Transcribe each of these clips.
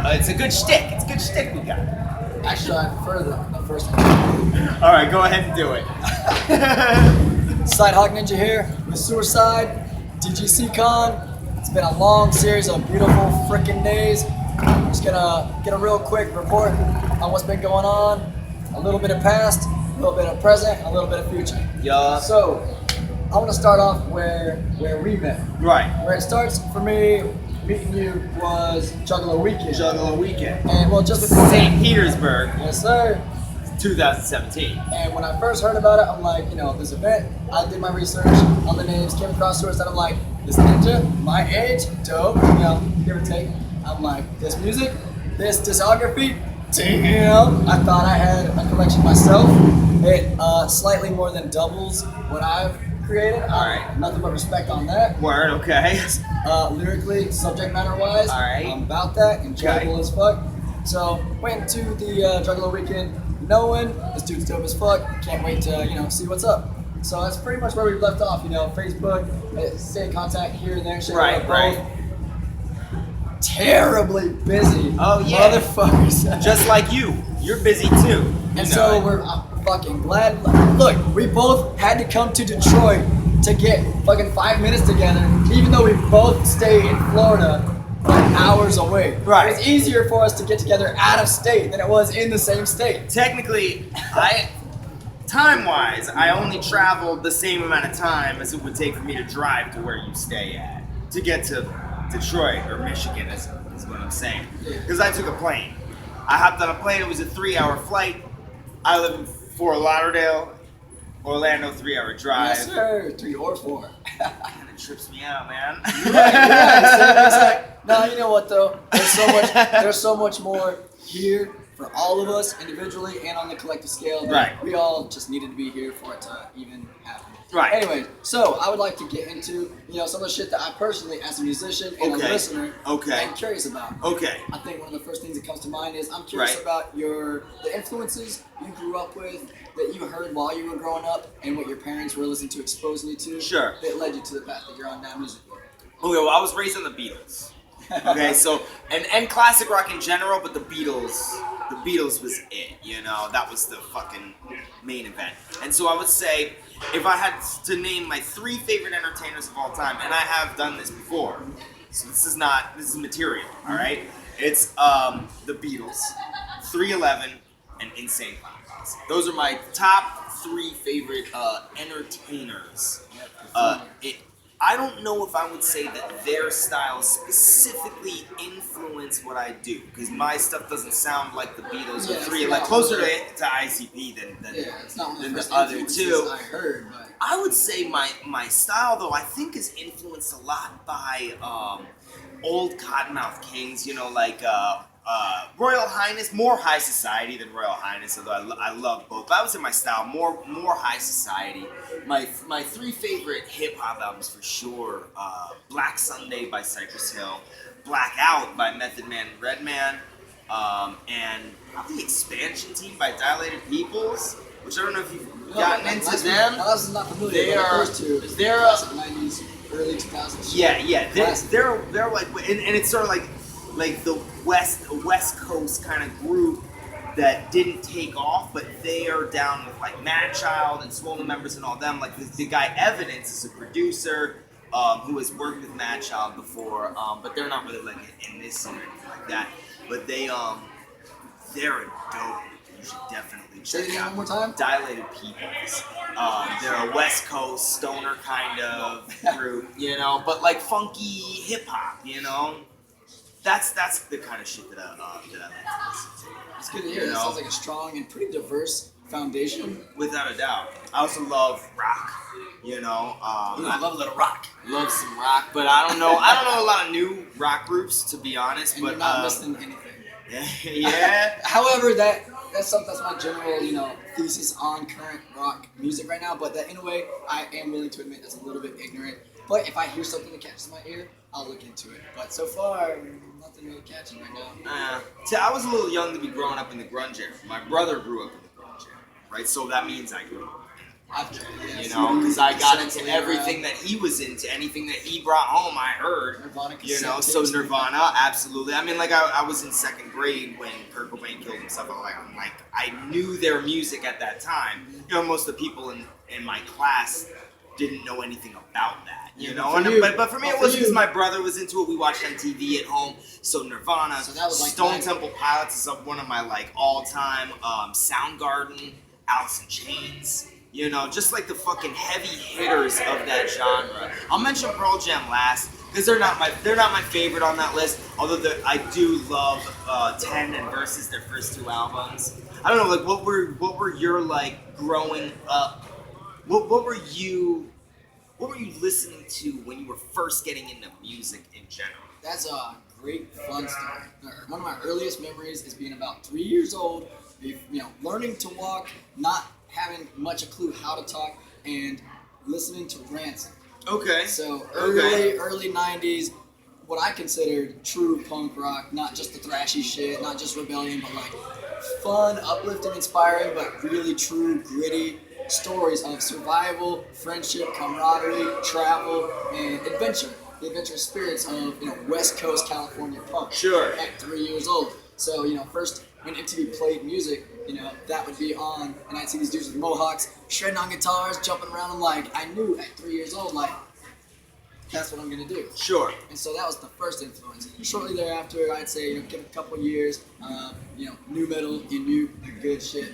It's a good shtick. It's a good shtick we got. Actually, I prefer the first one. All right, go ahead and do it. Sidehawk Ninja here with Sewerside, DCG CON. It's been a long series of beautiful freaking days. I'm just gonna get a real quick report on what's been going on. A little bit of past, a little bit of present, and a little bit of future. Yeah. So, I want to start off where we met. Right. Where it starts for me, meeting you was Juggalo Weekend. Juggalo Weekend. And well, just before St. Petersburg, yes, sir. 2017. And when I first heard about it, I'm like, this event, I did my research on the names, came across Sewerside, I'm like, this ninja, my age, dope, give or take. I'm like, this music, this discography, damn. I thought I had a collection myself. It slightly more than doubles what I've created. Alright. Nothing but respect on that. Word, okay. Lyrically, subject matter wise, Alright. I'm about that, enjoyable as fuck. So, went to the Juggalo Weekend knowing this dude's dope as fuck. Can't wait to, see what's up. So that's pretty much where we left off, Facebook, stay in contact here and there, shit like Right. both. Terribly busy. Oh, yeah. Motherfuckers. Just like you. You're busy too. And so we're fucking glad. Look, we both had to come to Detroit to get fucking 5 minutes together, even though we both stay in Florida, like hours away. Right. It's easier for us to get together out of state than it was in the same state. Technically, time-wise, I only traveled the same amount of time as it would take for me to drive to where you stay at to get to Detroit or Michigan is what I'm saying. Because I took a plane. I hopped on a plane. It was a 3-hour flight. I live in Fort Lauderdale, Orlando, 3-hour drive. Yes, sir. 3 or 4. And it trips me out, man. It's like, no, you know what though? There's so much more here for all of us individually and on the collective scale. Right. We all just needed to be here for it to even happen. Right. Anyway, so I would like to get into some of the shit that I personally, as a musician and a listener, am curious about. Okay. I think one of the first things that comes to mind is I'm curious about the influences you grew up with, that you heard while you were growing up, and what your parents were listening to, exposing you to. Sure. That led you to the path that you're on now musically. Okay, well, I was raised on the Beatles. Okay, so and classic rock in general, but the Beatles was it. That was the fucking main event. And so I would say, if I had to name my 3 favorite entertainers of all time, and I have done this before, so this is material, all right? It's the Beatles, 311, and Insane Clown Posse. Those are my top 3 favorite entertainers. I don't know if I would say that their style specifically influenced what I do, because my stuff doesn't sound like the Beatles or 311, closer to ICP than the other 2. I heard, but I would say my style, though, I think is influenced a lot by old Cottonmouth Kings, Royal Highness, more High Society than Royal Highness, although I love both. But I would say my style, more High Society. My 3 favorite hip-hop albums for sure, Black Sunday by Cypress Hill, Blackout by Method Man and Redman, and probably Expansion Team by Dilated Peoples, which I don't know if you've gotten into them. I was not familiar with those 2. They're classic 90s, early 2000s. Yeah. They're like, and it's sort of like the West Coast kind of group that didn't take off, but they are down with like Madchild and Swollen Members and all them. Like the guy Evidence is a producer who has worked with Madchild before, but they're not really like in this scene or anything like that. But they're a dope. You should definitely check it out. One more time. Dilated Peoples. They're a West Coast stoner kind of group, but like funky hip hop, That's the kind of shit that I like to listen to. It's good to hear. That sounds like a strong and pretty diverse foundation. Without a doubt. I also love rock. I love a little rock. Love some rock, but I don't know a lot of new rock groups, to be honest. And but you're not missing anything. Yeah. However, that's my general thesis on current rock music right now. But that in a way, I am willing to admit that's a little bit ignorant. But if I hear something that catches my ear, I'll look into it. But so far, nothing really catching right now. I was a little young to be growing up in the grunge era. My brother grew up in the grunge era, right? So that means I grew up You know, because I got into everything that he was into, anything that he brought home, I heard. Nirvana, You know, so Nirvana, absolutely. I mean, like I was in second grade when Kurt Cobain killed himself. I knew their music at that time. You know, most of the people in my class didn't know anything about that. You know, but for me it was because my brother was into it. We watched on TV at home. So Nirvana, so that was like Stone Temple Pilots is one of my like all-time. Soundgarden, Alice in Chains. You know, just like the fucking heavy hitters of that genre. I'll mention Pearl Jam last because they're not my favorite on that list. Although I do love 10 and Versus, their first two albums. I don't know, like what were your like growing up? What were you listening to when you were first getting into music in general? That's a great fun story. One of my earliest memories is being about 3 years old. You know, learning to walk, not having much a clue how to talk, and listening to Rancid. Okay. So early 90s, what I considered true punk rock, not just the thrashy shit, not just rebellion, but like fun, uplifting, inspiring, but really true, gritty stories of survival, friendship, camaraderie, travel, and adventure. The adventurous spirits of, you know, West Coast California punk. Sure. At 3 years old. So, you know, first when MTV played music, you know, that would be on, and I'd see these dudes with mohawks, shredding on guitars, jumping around. I'm like, I knew at 3 years old, like, that's what I'm gonna do. Sure. And so that was the first influence. Shortly thereafter, I'd say, you know, give it a couple years, you know, new metal, you knew the good shit.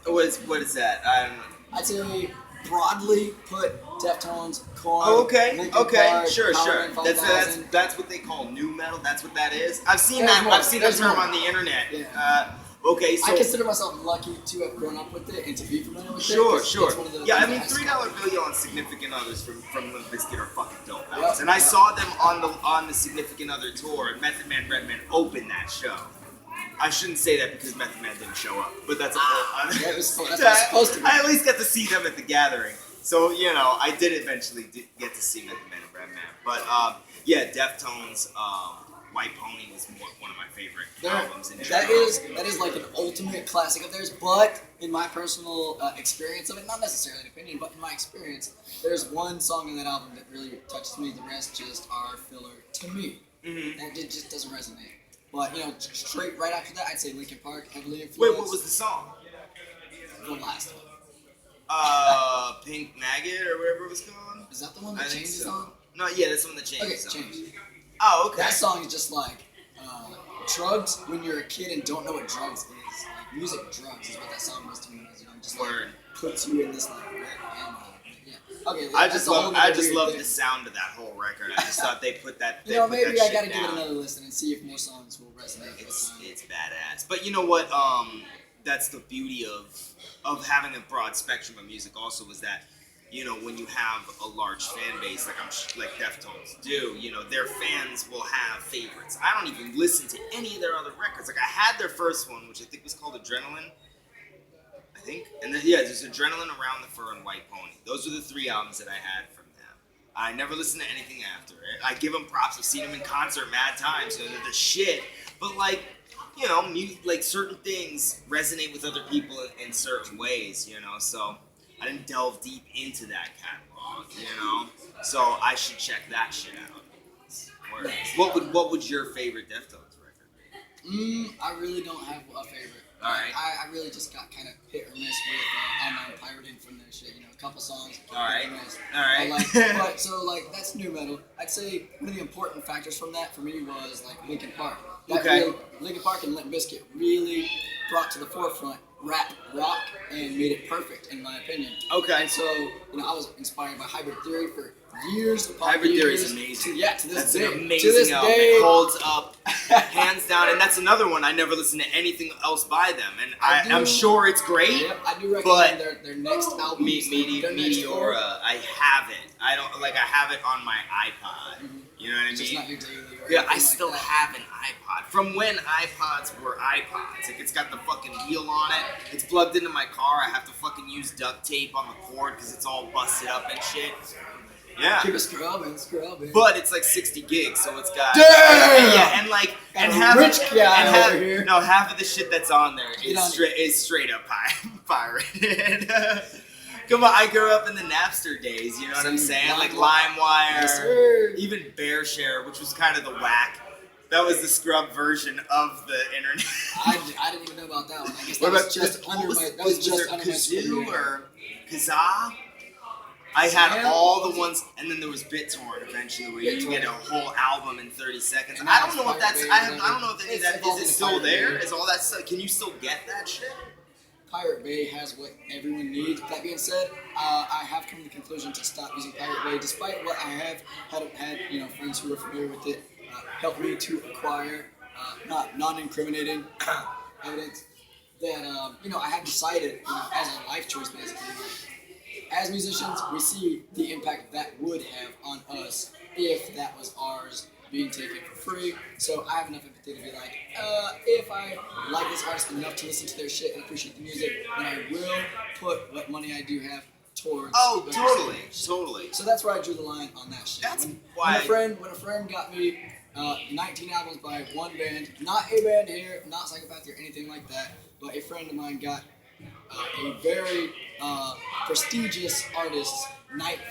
What is that? I'd say broadly put Deftones, CON, Oh, okay, Linkin okay, Park, sure. Power Man 5000. That's what they call new metal. That's what that is. I've seen There's that. more. I've seen that There's term more. on the internet. Yeah. Okay, so I consider myself lucky to have grown up with it and to be familiar with it. sure. 'Cause it's one of the Yeah, I things mean, that $3 Bill on Significant Others from Limp Bizkit are fucking dope Yep, albums, and I yep. saw them on the Significant Other tour, and Method Man Redman opened that show. I shouldn't say that because Method Man didn't show up, but that's a whole other. that's what it's supposed to be. I at least got to see them at the gathering, so you know I did eventually get to see Method Man and Redman. But yeah, Deftones, White Pony was one of my favorite albums in general. That is like an ultimate classic of theirs, but in my personal experience of it, not necessarily an opinion, but in my experience, there's one song in that album that really touches me. The rest just are filler to me, and it just doesn't resonate. But you know, straight right after that, I'd say Linkin Park, heavily influenced. Wait, what was the song? The last one? Pink Maggot or whatever it was called. Is that the one that I think changes so. on? No, yeah, that's the one that Okay, changes. change. Oh, okay. That song is just like drugs when you're a kid and don't know what drugs is. Like music drugs is what that song was to me when I was young. Just like Word. puts you in this like red ammo. Yeah. Okay. I that's just a whole love nother weird love thing. the sound of that whole record. I just thought they put that. You know, they put maybe that I gotta shit give it down. another listen and see if more songs will resonate. It's badass. But you know what? That's the beauty of having a broad spectrum of music. Also, is that you know when you have a large fan base like Deftones do, you know their fans will have favorites. I don't even listen to any of their other records. Like I had their first one, which I think was called Adrenaline. I think, and then there's Adrenaline, Around the Fur, and White Pony. Those are the 3 albums that I had from them. I never listened to anything after it. I give them props. I've seen them in concert mad times. You know, they're the shit. But like, you know, like certain things resonate with other people in certain ways. You know, so I didn't delve deep into that catalog. You know, so I should check that shit out. What would your favorite Deftones record be? I really don't have a favorite. All right. I really just got kind of hit or miss with online pirating from their shit. You know, a couple songs. All right. Hit or miss. All right. But so like that's new metal. I'd say one of the important factors from that for me was like Linkin Park. Linkin Park and Limp Bizkit really brought to the forefront rap rock and made it perfect in my opinion. Okay. And so you know I was inspired by Hybrid Theory for years upon Hybrid years. Theory is amazing. To this that's day. An amazing to this album. day. It holds up, hands down. And that's another one. I never listened to anything else by them. And I'm sure it's great. Yep, I do recommend their next album. Meteora. I have it. I have it on my iPod. Mm-hmm. You know what I mean? Just not your daily. Or Yeah, I anything still like that. have an iPod. From when iPods were iPods. Like, it's got the fucking wheel on it. It's plugged into my car. I have to fucking use duct tape on the cord because it's all busted up and shit. Yeah. Keep it scrubbing. But it's like 60 gigs, so it's got... Damn! Yeah, and like... And a half rich guy and half, over here. No, half of the shit that's on there Get on is straight up pirated. Come on, I grew up in the Napster days, you know what I'm saying? Like LimeWire, Yes, sir. even BearShare, which was kind of the whack. That was the scrub version of the internet. I didn't even know about that one. I guess that What was about just under my. That was just under my Kazoo school. or Kazaa? I had Sam? all the ones, and then there was BitTorrent eventually, where you could get a whole album in 30 seconds. And I now don't know if it's that's. Pirate Bay, I don't know if any of that evolved is it into still Pirate there. Bay. Is all that stuff? Can you still get that shit? Pirate Bay has what everyone needs. That being said, I have come to the conclusion to stop using Pirate Bay, despite what I have had friends who are familiar with it help me to acquire not non-incriminating evidence that I have decided as a life choice basically. As musicians, we see the impact that would have on us if that was ours being taken for free. So I have enough empathy to be like, if I like this artist enough to listen to their shit and appreciate the music, then I will put what money I do have towards. Oh, totally. So that's where I drew the line on that shit. That's when why. a friend got me 19 albums by one band, not a band here, not Psychopathy or anything like that, but a friend of mine got a very prestigious artist's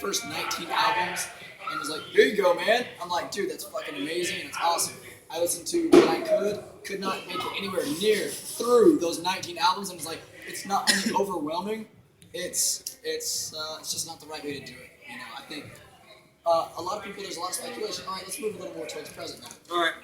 first 19 albums, and was like, here you go, man. I'm like, dude, that's fucking amazing, and it's awesome. I listened to what I could not make it anywhere near through those 19 albums, and was like, it's not only overwhelming, it's just not the right way to do it. I think a lot of people, there's a lot of speculation. All right, let's move a little more towards the present now. All right.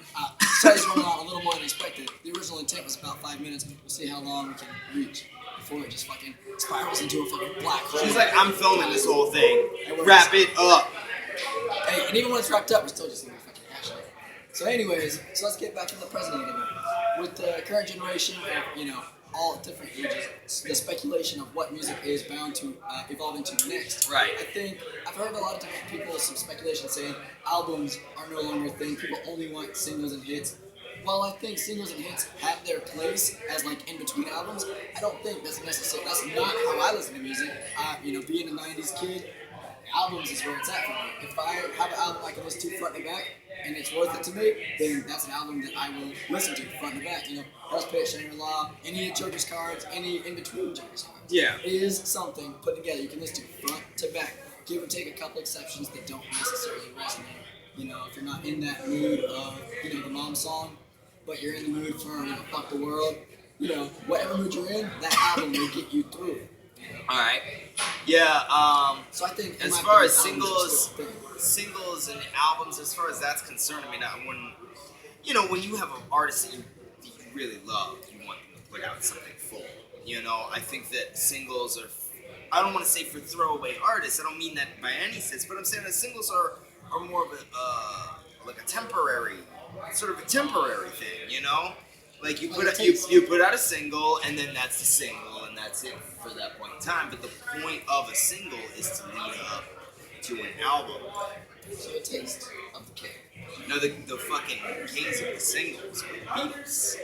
Studies running on a little more than expected. The original intent was about 5 minutes. We'll see how long we can reach before it just fucking spirals into a fucking black hole. She's like, I'm filming this whole thing. Wrap it up. Hey, and even when it's wrapped up, we're still just gonna be fucking hashing it. So anyways, let's get back to the present a little bit. With the current generation of, all different ages, the speculation of what music is bound to evolve into next. Right. I think I've heard a lot of different people, some speculation saying albums are no longer a thing. People only want singles and hits. While I think singles and hits have their place as like in between albums, I don't think that's necessary. That's not how I listen to music. Being a '90s kid, albums is where it's at for me. If I have an album I can listen to front to back and it's worth it to me, then that's an album that I will listen to front to back. Let's Pit, Shangri-La, any Joker's Cards, any in between Joker's Cards. Yeah. Is something put together you can listen to front to back. Give or take a couple exceptions that don't necessarily resonate. If you're not in that mood of, the mom song, but you're in the mood for, fuck the world, whatever mood you're in, that album will get you through it. All right. Yeah. So I think as far as singles and albums, as far as that's concerned, when you have an artist that you really love, you want them to put out something full. I think that singles are, I don't want to say for throwaway artists, I don't mean that by any sense, but I'm saying that singles are more of a temporary thing, Like you put out a single, and then that's the single, and that's it for that point in time. But the point of a single is to lead up to an album. So a taste of the cake. No, the fucking kings of the singles were the Beatles.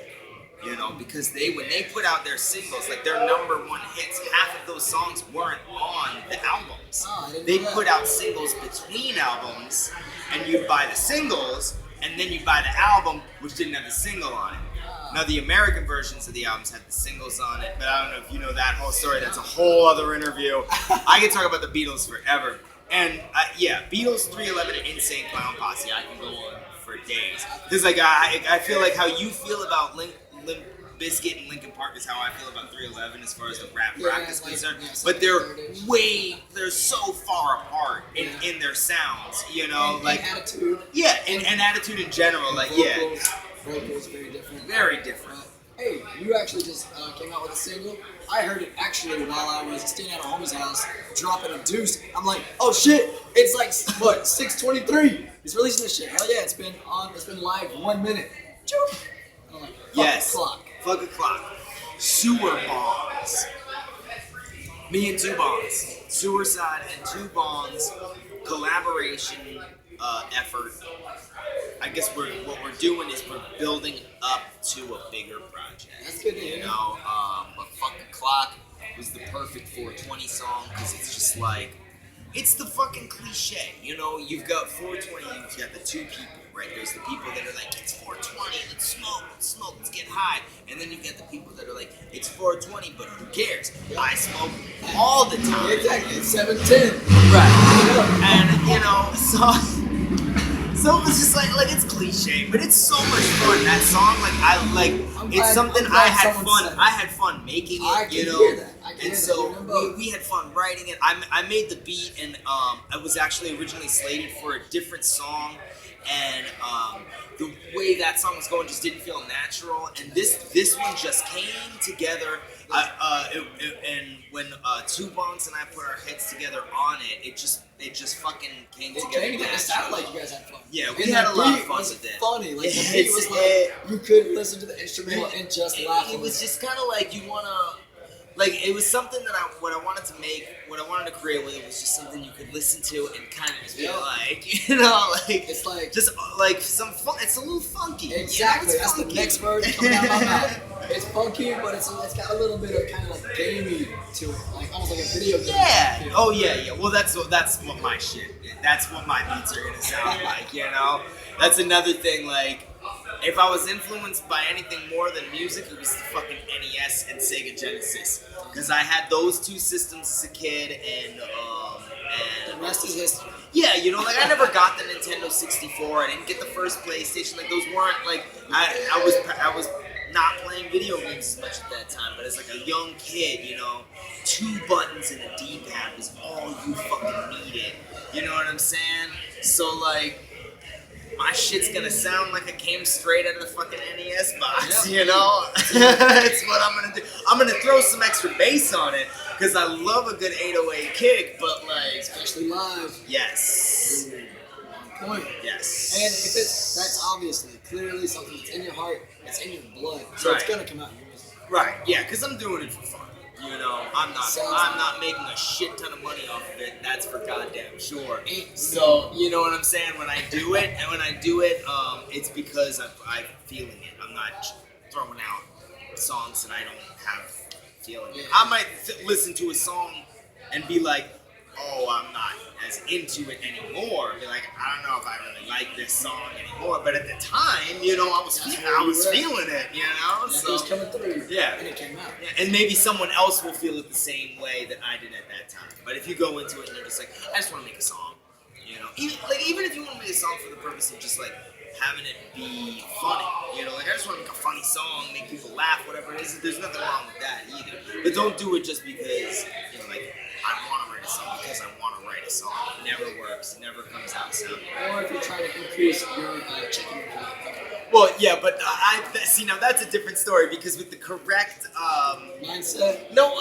Because when they put out their singles, like their number one hits, half of those songs weren't on the albums. They put out singles between albums, and you'd buy the singles, and then you'd buy the album, which didn't have the single on it. Now, the American versions of the albums had the singles on it, but I don't know if you know that whole story. That's a whole other interview. I can talk about the Beatles forever. And, Beatles, 311, and Insane Clown Posse, I can go on for days. Because, I feel like how you feel about Limp Bizkit and Linkin Park is how I feel about 311 as far as the rap is concerned. But they're so far apart in their sounds, And attitude. Yeah, and attitude in general, Vocals, very different. Very different. Hey, you actually just came out with a single. I heard it actually while I was staying at a homie's house, dropping a deuce. I'm like, oh shit, it's like, 6:23. He's releasing this shit. Hell yeah, it's been live 1 minute. I'm like, fuck a clock. Sewer Bonds. Me and Two Bonds. Sewerside and Two Bonds collaboration effort. I guess what we're doing is we're building up to a bigger project. That's good to hear. But Fuck the Clock was the perfect 420 song because it's just it's the fucking cliche. You've got 420, you've got the two people right? There's the people that are like, it's 420, let's smoke, let's get high. And then you get the people that are like, it's 420, but who cares? I smoke all the time. Exactly, it's 710. Right. And, you know, so it was just like it's cliche, but it's so much fun. That song, it's something I had fun. I had fun making it, you know. And so we had fun writing it. I made the beat, and it was actually originally slated for a different song, and the way that song was going just didn't feel natural. And this one just came together. And when Two Bonks and I put our heads together on it, it just fucking came together. It sounded like you guys had fun. Yeah, we had a lot of fun with it. Funny, like the beat was like you could listen to the instrumental and just laugh. It was just kind of like you wanna. Like, it was something that what I wanted to create with it was just something you could listen to and kind of just be like, you know, like, it's like, just like some fun, it's a little funky. Exactly, you know, that's funky. The next word coming out of my mouth. It's funky, but it's got a little bit of kind of like gamey to it, like almost like a video game. Yeah, oh yeah. Well, that's what my shit, that's what my beats are gonna sound like, you know? That's another thing, like, if I was influenced by anything more than music, it was the fucking NES and Sega Genesis. Because I had those two systems as a kid, and the rest is history. Yeah, you know, like I never got the Nintendo 64. I didn't get the first PlayStation. Like those weren't like I was not playing video games as much at that time. But as like a young kid, you know, 2 buttons and a D-pad was all you fucking needed. You know what I'm saying? So like, my shit's gonna sound like it came straight out of the fucking NES box, you know? It's what I'm gonna do. I'm gonna throw some extra bass on it, because I love a good 808 kick, but like... Especially live. Yes. On point. Yes. And if that's obviously, clearly something that's in your heart, it's in your blood, so it's gonna come out in your music. Right, yeah, because I'm doing it for fun. You know, I'm not making a shit ton of money off of it. That's for goddamn sure. So you know what I'm saying? When I do it, it's because I'm feeling it. I'm not throwing out songs that I don't have feeling. I might listen to a song and be like, oh, I'm not as into it anymore. Be like, I don't know if I really like this song anymore. But at the time, you know, I was feeling it. You know, so it was coming through. Yeah, and it came out. Yeah. And maybe someone else will feel it the same way that I did at that time. But if you go into it and you're just like, I just want to make a song, you know, even if you want to make a song for the purpose of just like having it be funny, you know, like I just want to make a funny song, make people laugh, whatever it is. There's nothing wrong with that either. But don't do it just because, you know, like, I want to write a song because I want to write a song. It never works. It never comes out sounding. Or if you're trying to increase your checking account. Well, yeah, but see, now that's a different story, because with the correct mindset. No,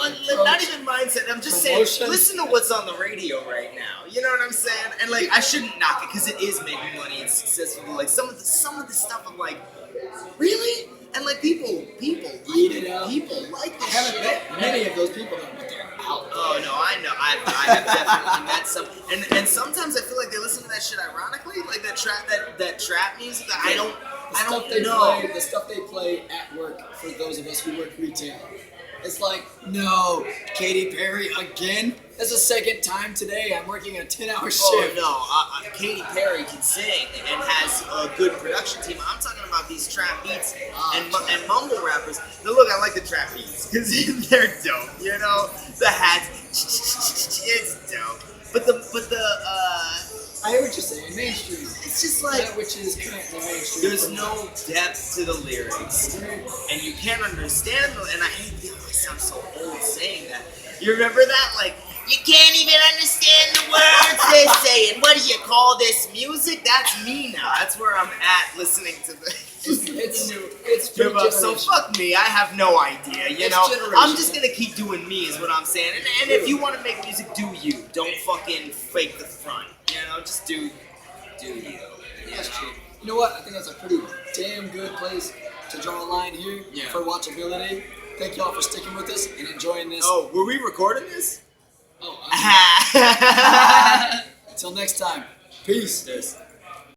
not even mindset. I'm just saying, listen to what's on the radio right now. You know what I'm saying? And like, I shouldn't knock it because it is making money and successful. Like some of the stuff, I'm like, really? And like people eat it up. People like this. I haven't met many of those people though, but they're out. Oh no, I know. I have definitely met some, and sometimes I feel like they listen to that shit ironically, like that trap music. That I don't know. The stuff they play at work for those of us who work retail. It's like, no, Katy Perry again? That's the second time today. I'm working a 10-hour shift. Oh no, Katy Perry can sing and has a good production team. I'm talking about these trap beats and mumble rappers. Now look, I like the trap beats because they're dope. You know, the hats, it's dope. But I hear what you're saying, mainstream. It's just like that which is currently mainstream. There's no depth to the lyrics, and you can't understand them. And I hate I sound so old saying that. You remember that? Like, you can't even understand the words they're saying. What do you call this music? That's me now. That's where I'm at listening to the. It's give up. So fuck me. I have no idea. You know, I'm just gonna keep doing me, is what I'm saying. And if you want to make music, do you. Don't fucking fake the front. You know, just do you. That's true. You know what? I think that's a pretty damn good place to draw a line here for watchability. Thank y'all for sticking with us and enjoying this. Oh, were we recording this? Oh, until next time. Peace.